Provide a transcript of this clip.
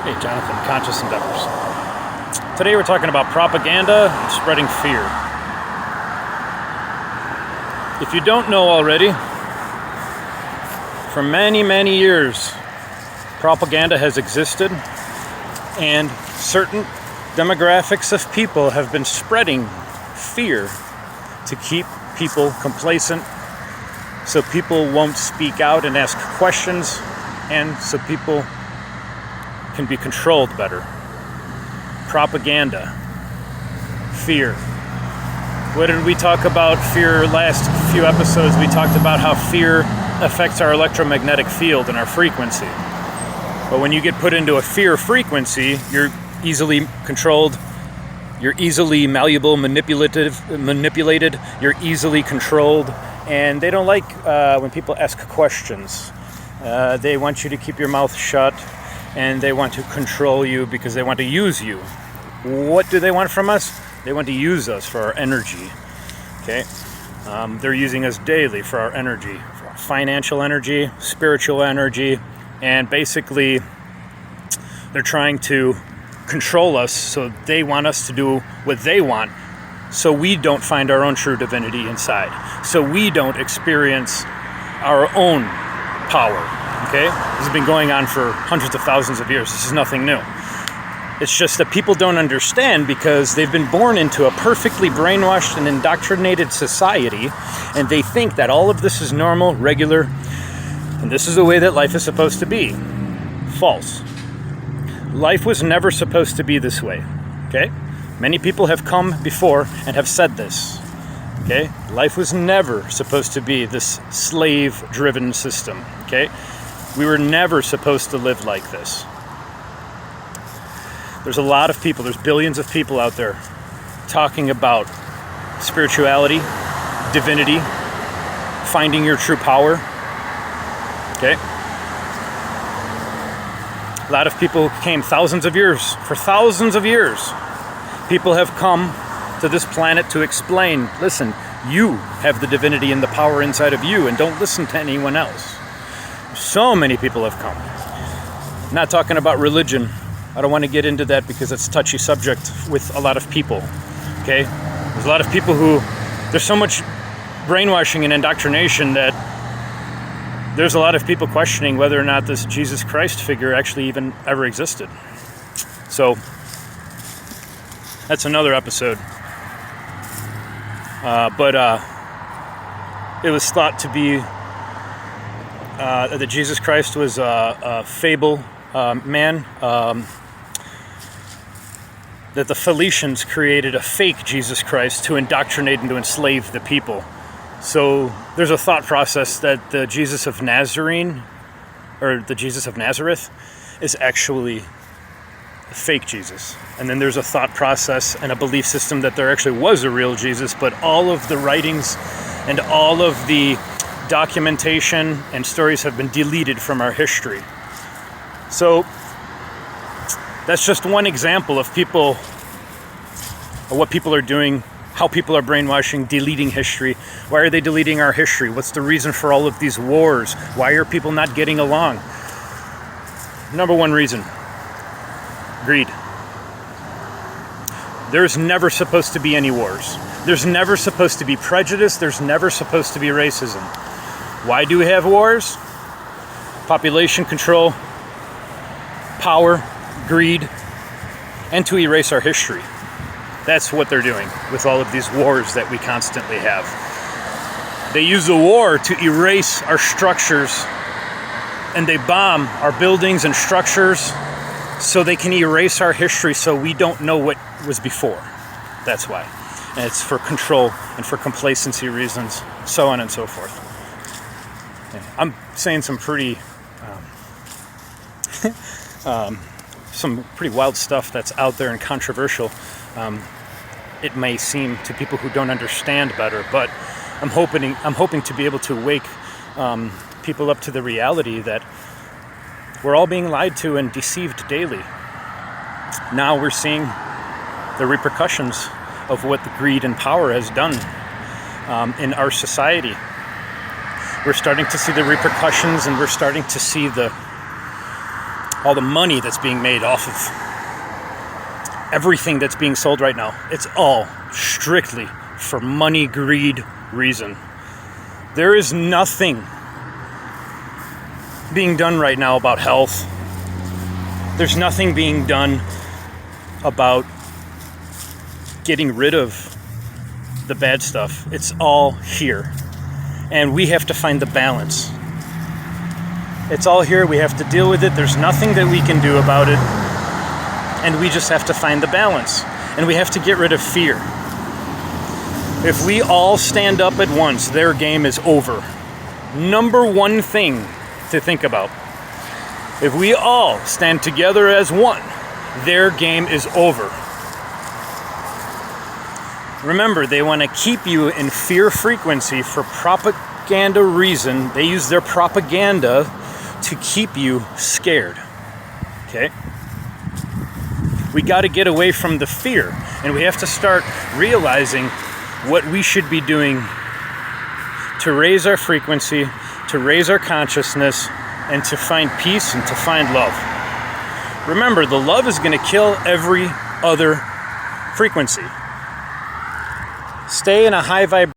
Hey, Jonathan, Conscious Endeavors. Today we're talking about propaganda and spreading fear. If you don't know already, for many, many years, propaganda has existed, and certain demographics of people have been spreading fear to keep people complacent, so people won't speak out and ask questions, and so people can be controlled better. Propaganda, fear. What did we talk about fear last few episodes? We talked about how fear affects our electromagnetic field and our frequency. But when you get put into a fear frequency, you're easily controlled, you're easily malleable, manipulated, you're easily controlled, and they don't like when people ask questions. They want you to keep your mouth shut, and they want to control you because they want to use you. What do they want from us? They want to use us for our energy. Okay? They're using us daily for our energy, for our financial energy, spiritual energy, and basically they're trying to control us, so they want us to do what they want, so we don't find our own true divinity inside, so we don't experience our own power. Okay? This has been going on for hundreds of thousands of years. This is nothing new. It's just that people don't understand because they've been born into a perfectly brainwashed and indoctrinated society, and they think that all of this is normal, regular, and this is the way that life is supposed to be. False. Life was never supposed to be this way. Okay? Many people have come before and have said this. Okay? Life was never supposed to be this slave-driven system. Okay? We were never supposed to live like this. There's a lot of people, there's billions of people out there talking about spirituality, divinity, finding your true power. Okay? A lot of people came thousands of years. For thousands of years, people have come to this planet to explain, listen, you have the divinity and the power inside of you, and don't listen to anyone else. So many people have come. I'm not talking about religion. I don't want to get into that because it's a touchy subject with a lot of people. Okay? There's a lot of people who, there's so much brainwashing and indoctrination that there's a lot of people questioning whether or not this Jesus Christ figure actually even ever existed. So, that's another episode. But it was thought to be that Jesus Christ was a fable man, that the Phoenicians created a fake Jesus Christ to indoctrinate and to enslave the people. So there's a thought process that the Jesus of Nazareth is actually a fake Jesus. And then there's a thought process and a belief system that there actually was a real Jesus, but all of the writings and all of the documentation and stories have been deleted from our history. So that's just one example of people, of what people are doing, how people are brainwashing, deleting history. Why are they deleting our history? What's the reason for all of these wars? Why are people not getting along? Number one reason, greed. There's never supposed to be any wars. There's never supposed to be prejudice. There's never supposed to be racism. Why do we have wars? Population control, power, greed, and to erase our history. That's what they're doing with all of these wars that we constantly have. They use the war to erase our structures, and they bomb our buildings and structures so they can erase our history so we don't know what was before. That's why. And it's for control and for complacency reasons, so on and so forth. I'm saying some pretty some pretty wild stuff that's out there and controversial. It may seem to people who don't understand better, but I'm hoping to be able to wake people up to the reality that we're all being lied to and deceived daily. Now we're seeing the repercussions of what the greed and power has done in our society. We're starting to see the repercussions, and we're starting to see the all the money that's being made off of everything that's being sold right now. It's all strictly for money, greed, reason. There is nothing being done right now about health. There's nothing being done about getting rid of the bad stuff. It's all here. And we have to find the balance. It's all here. We have to deal with it. There's nothing that we can do about it. And we just have to find the balance. And we have to get rid of fear. If we all stand up at once, their game is over. Number one thing to think about. If we all stand together as one, their game is over. Remember, they want to keep you in fear frequency for propaganda reason. They use their propaganda to keep you scared. Okay? We got to get away from the fear, and we have to start realizing what we should be doing to raise our frequency, to raise our consciousness, and to find peace and to find love. Remember, the love is going to kill every other frequency. Stay in a high vibration.